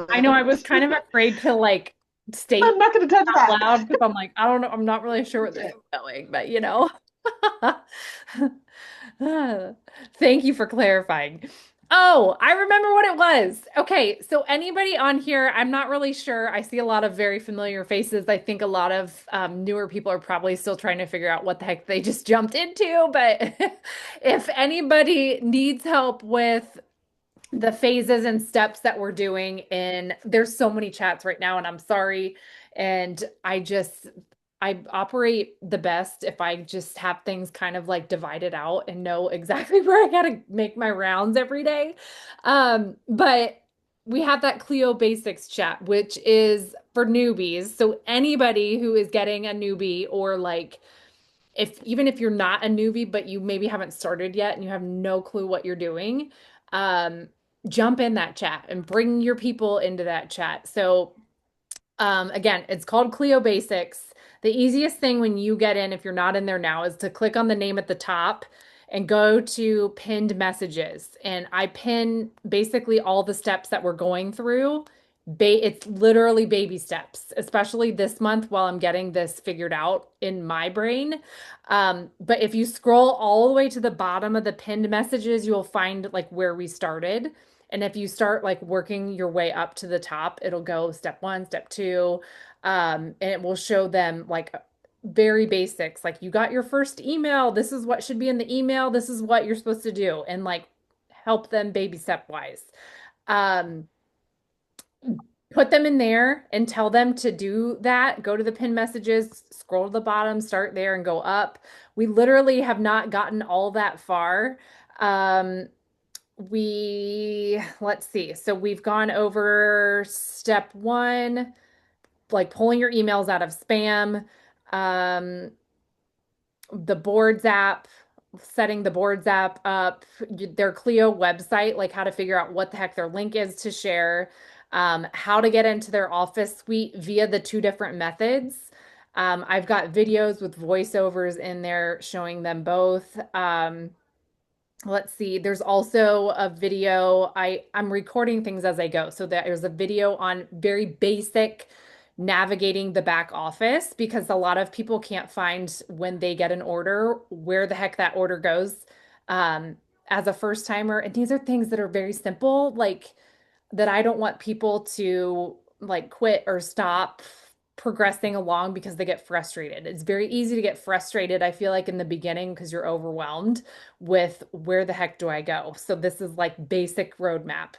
I know I was meant. kind of afraid to like state I'm not going to touch out that. loud because I'm like, I don't know, I'm not really sure where this is going, but you know. Thank you for clarifying. Oh, I remember what it was. Okay, so anybody on here, I'm not really sure. I see a lot of very familiar faces. I think a lot of newer people are probably still trying to figure out what the heck they just jumped into. But if anybody needs help with the phases and steps that we're doing, and there's so many chats right now, and I'm sorry. And I operate the best if I just have things kind of like divided out and know exactly where I gotta make my rounds every day. But we have that Clio Basics chat, which is for newbies. So anybody who is getting a newbie, or like if even if you're not a newbie, but you maybe haven't started yet and you have no clue what you're doing, um, jump in that chat and bring your people into that chat. So again, it's called Clio Basics. The easiest thing when you get in, if you're not in there now, is to click on the name at the top and go to pinned messages. And I pin basically all the steps that we're going through. It's literally baby steps, especially this month while I'm getting this figured out in my brain. But if you scroll all the way to the bottom of the pinned messages, you'll find like where we started. And if you start like working your way up to the top, it'll go step one, step two, and it will show them like very basics. Like you got your first email, this is what should be in the email, this is what you're supposed to do, and like help them baby step wise. Um, put them in there and tell them to do that. Go to the pin messages, scroll to the bottom, start there and go up. We literally have not gotten all that far. Um, let's see. So we've gone over step one, like pulling your emails out of spam, um, the boards app, setting the boards app up, their Clio website, like how to figure out what the heck their link is to share, how to get into their office suite via the two different methods. I've got videos with voiceovers in there showing them both. Let's see, there's also a video. I'm recording things as I go. So there's a video on very basic navigating the back office because a lot of people can't find when they get an order where the heck that order goes um, as a first timer. And these are things that are very simple, like that I don't want people to like quit or stop progressing along because they get frustrated. It's very easy to get frustrated, I feel like, in the beginning because you're overwhelmed with where the heck do I go? So this is like basic roadmap.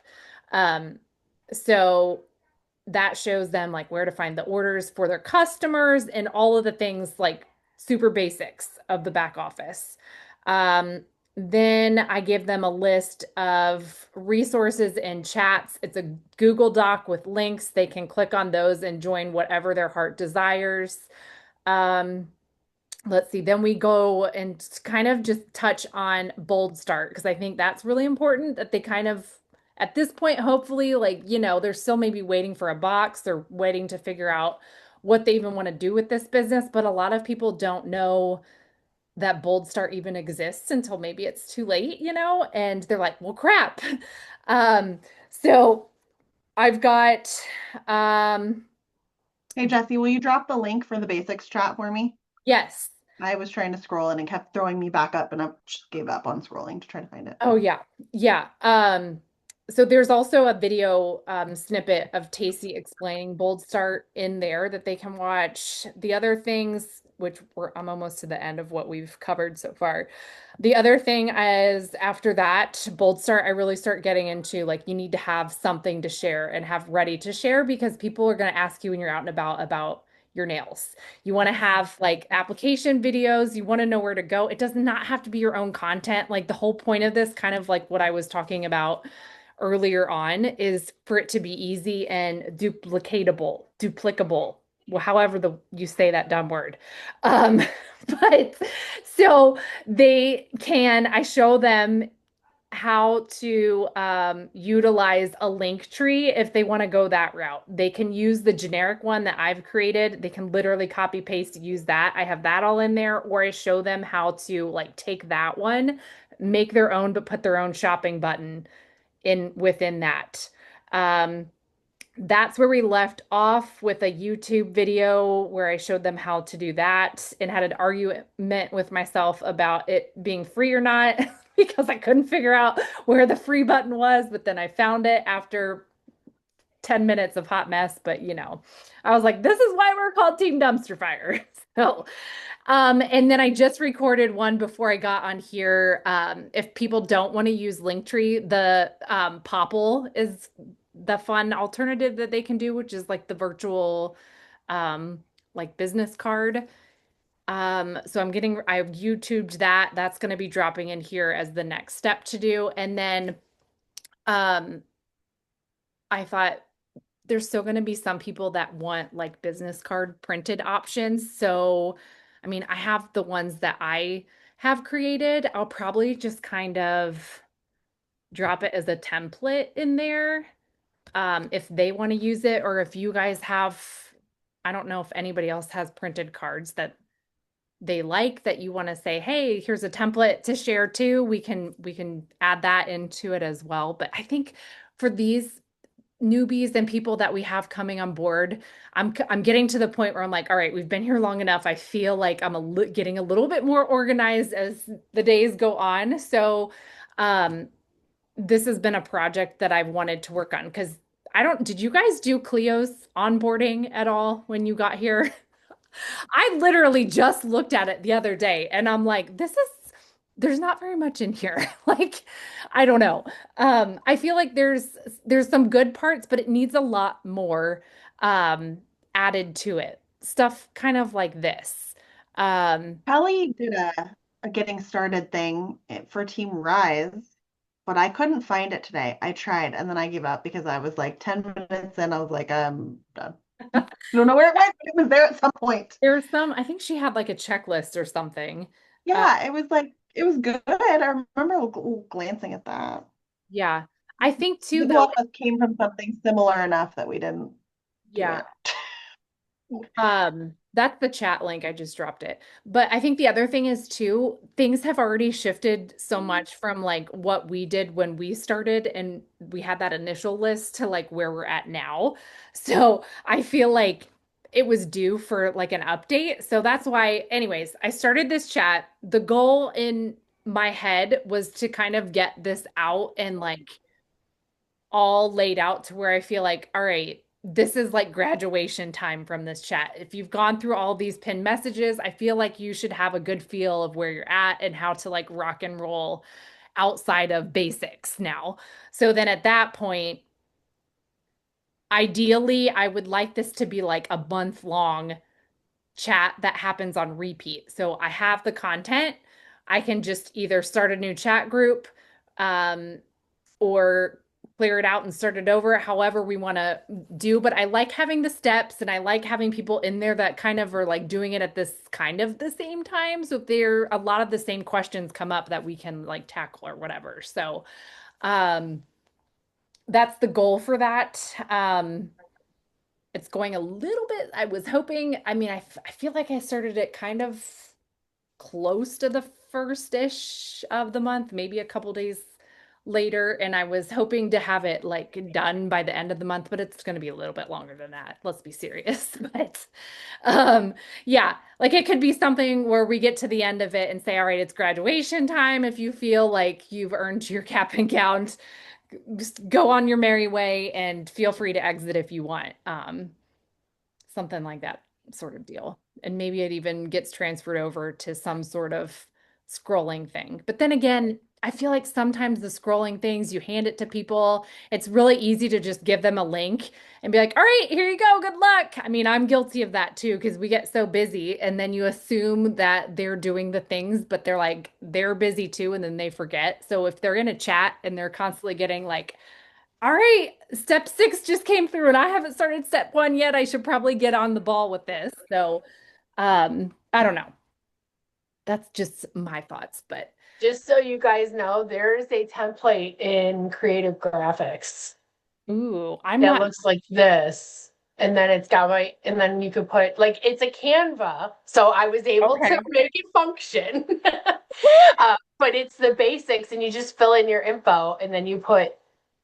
Um, so that shows them like where to find the orders for their customers and all of the things like super basics of the back office. Um, then I give them a list of resources and chats. It's a Google Doc with links. They can click on those and join whatever their heart desires. Um, let's see. Then we go and kind of just touch on Bold Start because I think that's really important that they kind of, at this point, hopefully, like, they're still maybe waiting for a box. They're waiting to figure out what they even want to do with this business. But a lot of people don't know that Bold Start even exists until maybe it's too late, and they're like, well, crap. So I've got, um, Hey Jesse, will you drop the link for the basics chat for me? Yes. I was trying to scroll and it kept throwing me back up and I just gave up on scrolling to try to find it. Oh yeah. Yeah. So there's also a video snippet of Tacey explaining Bold Start in there that they can watch. The other things, which I'm almost to the end of what we've covered so far. The other thing is after that, Bold Start, I really start getting into like you need to have something to share and have ready to share because people are going to ask you when you're out and about your nails. You want to have like application videos, you want to know where to go. It does not have to be your own content. Like the whole point of this, kind of like what I was talking about earlier on, is for it to be easy and duplicable. Well, however you say that dumb word. Um, but so I show them how to utilize a link tree if they want to go that route. They can use the generic one that I've created. They can literally copy paste, use that. I have that all in there, or I show them how to like take that one, make their own, but put their own shopping button in within that. Um, that's where we left off with a YouTube video where I showed them how to do that and had an argument with myself about it being free or not because I couldn't figure out where the free button was, but then I found it after 10 minutes of hot mess. But I was like, this is why we're called Team Dumpster Fire. So, and then I just recorded one before I got on here. If people don't want to use Linktree, the Popple is the fun alternative that they can do, which is like the virtual like business card. So I've YouTubed that. That's going to be dropping in here as the next step to do. And then um I thought there's still going to be some people that want like business card printed options. So, I mean, I have the ones that I have created. I'll probably just kind of drop it as a template in there if they want to use it, or if you guys have, I don't know if anybody else has printed cards that they like that you want to say, hey, here's a template to share too. We can add that into it as well. But I think for these newbies and people that we have coming on board, I'm getting to the point where I'm like, all right, we've been here long enough. I feel like getting a little bit more organized as the days go on. So, this has been a project that I've wanted to work on because did you guys do Cleo's onboarding at all when you got here? I literally just looked at it the other day and I'm like, there's not very much in here. Like, I don't know. I feel like there's some good parts, but it needs a lot more added to it. Stuff kind of like this. Um, Kelly did a getting started thing for Team Rise, but I couldn't find it today. I tried and then I gave up because I was like 10 minutes in. I was like, I'm done. I don't know where it went, but it was there at some point. there's some, I think she had like a checklist or something. Uh, Yeah, it was like, it was good. I remember glancing at that. yeah. I think too, Maybe though, all of us came from something similar enough that we didn't do yeah. it. That's the chat link. I just dropped it. But I think the other thing is too, things have already shifted so much from like what we did when we started and we had that initial list to like where we're at now. So I feel like it was due for like an update. So that's why, anyways, I started this chat. The goal in my head was to kind of get this out and like all laid out to where I feel like, all right, this is like graduation time from this chat. If you've gone through all these pinned messages, I feel like you should have a good feel of where you're at and how to like rock and roll outside of basics now. So then at that point, ideally, I would like this to be like a month long chat that happens on repeat. So I have the content. I can just either start a new chat group, um, or clear it out and start it over, however we want to do. But I like having the steps and I like having people in there that kind of are like doing it at this kind of the same time. So if there a lot of the same questions come up that we can like tackle or whatever. So um that's the goal for that. It's going a little bit, I was hoping, I mean, I feel like I started it kind of close to the first-ish of the month, maybe a couple days later, and I was hoping to have it like done by the end of the month, but it's going to be a little bit longer than that. Let's be serious. But yeah, like it could be something where we get to the end of it and say, all right, it's graduation time. If you feel like you've earned your cap and gown, just go on your merry way and feel free to exit if you want. Something like that sort of deal. And maybe it even gets transferred over to some sort of scrolling thing. But then again, I feel like sometimes the scrolling things, you hand it to people, it's really easy to just give them a link and be like, all right, here you go, good luck. I mean, I'm guilty of that too, because we get so busy and then you assume that they're doing the things, but they're busy too, and then they forget. So if they're in a chat and they're constantly getting like, all right, step 6 just came through and I haven't started step 1 yet. I should probably get on the ball with this. So, I don't know. That's just my thoughts, but Just so you guys know, there's a template in Creative Graphics ooh, I'm that not looks like this. And then it's got and then you could put like, it's a Canva. So I was able okay. to make it function. But it's the basics, and you just fill in your info and then you put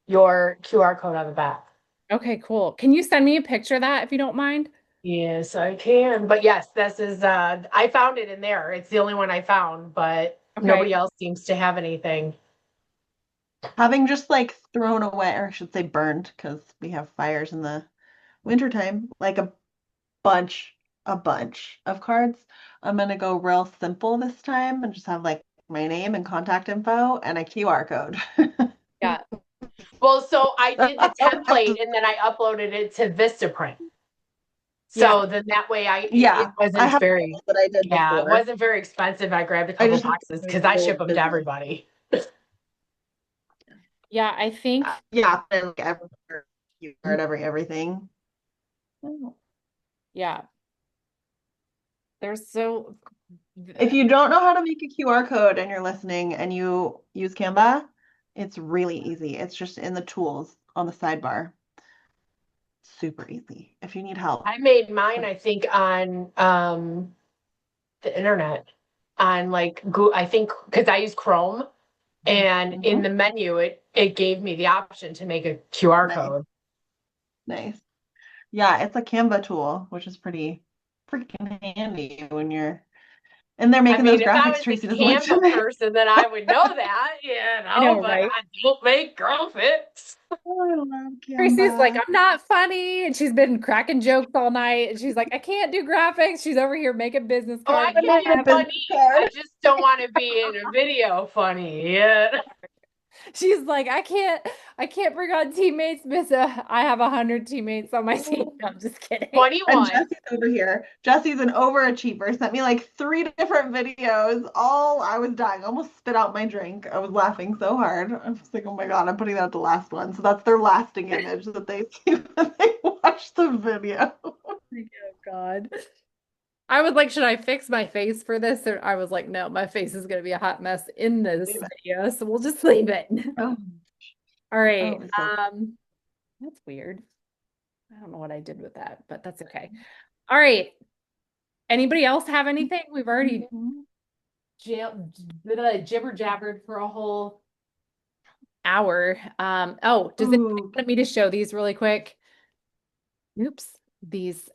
your QR code on the back. Okay, cool. Can you send me a picture of that if you don't mind? Yes, I can. But yes, this is I found it in there. It's the only one I found, but Okay. nobody else seems to have anything. Having just like thrown away, or I should say burned, because we have fires in the wintertime, like bunch, a bunch of cards. I'm gonna go real simple this time and just have like my name and contact info and a QR code. Yeah. Well, so I did the template and then I uploaded it to Vistaprint. Yeah. So then that way it Yeah, I wasn't have very, that I did yeah, it before. wasn't very expensive. I grabbed a I couple just have to boxes make because a I little ship them to business. everybody. Yeah, I think Yeah, and like every QR, everything. yeah. There's so If you don't know how to make a QR code and you're listening and you use Canva, it's really easy. It's just in the tools on the sidebar. Super easy. If you need help. I made mine, I think, on the internet, on like I think because I use Chrome, and in the menu it gave me the option to make a QR Nice. code. Nice. Yeah, it's a Canva tool, which is pretty freaking handy when you're and they're I making mean, those if I graphics was a Tracy doesn't like to Canva make. person, then I would know that, I know, but right? I don't make graphics. Oh, I love Tracy's like, Canva. I'm not funny. And she's been cracking jokes all night. And she's like, I can't do graphics. She's over here making business Oh, I cards. I can't made a be business funny. card. I just don't want to be in a video funny. Yeah. She's like, I can't bring on teammates, miss. I have 100 teammates on my team. I'm just kidding. 21. And Jesse's over here. Jesse's an overachiever. Sent me like 3 different videos. All I was dying. Almost spit out my drink. I was laughing so hard. I was like, oh my God, I'm putting out the last one. So that's their lasting image that they see when they watch the video. Oh God. I was like, should I fix my face for this? Or I was like, no, my face is gonna be a hot mess in this video, so we'll just leave it. Oh, All right. so That's weird. I don't know what I did with that, but that's okay. All right. Anybody else have anything? We've already jibber jabbered for a whole hour. Oh, does it Ooh. want me to show these really quick? Oops. These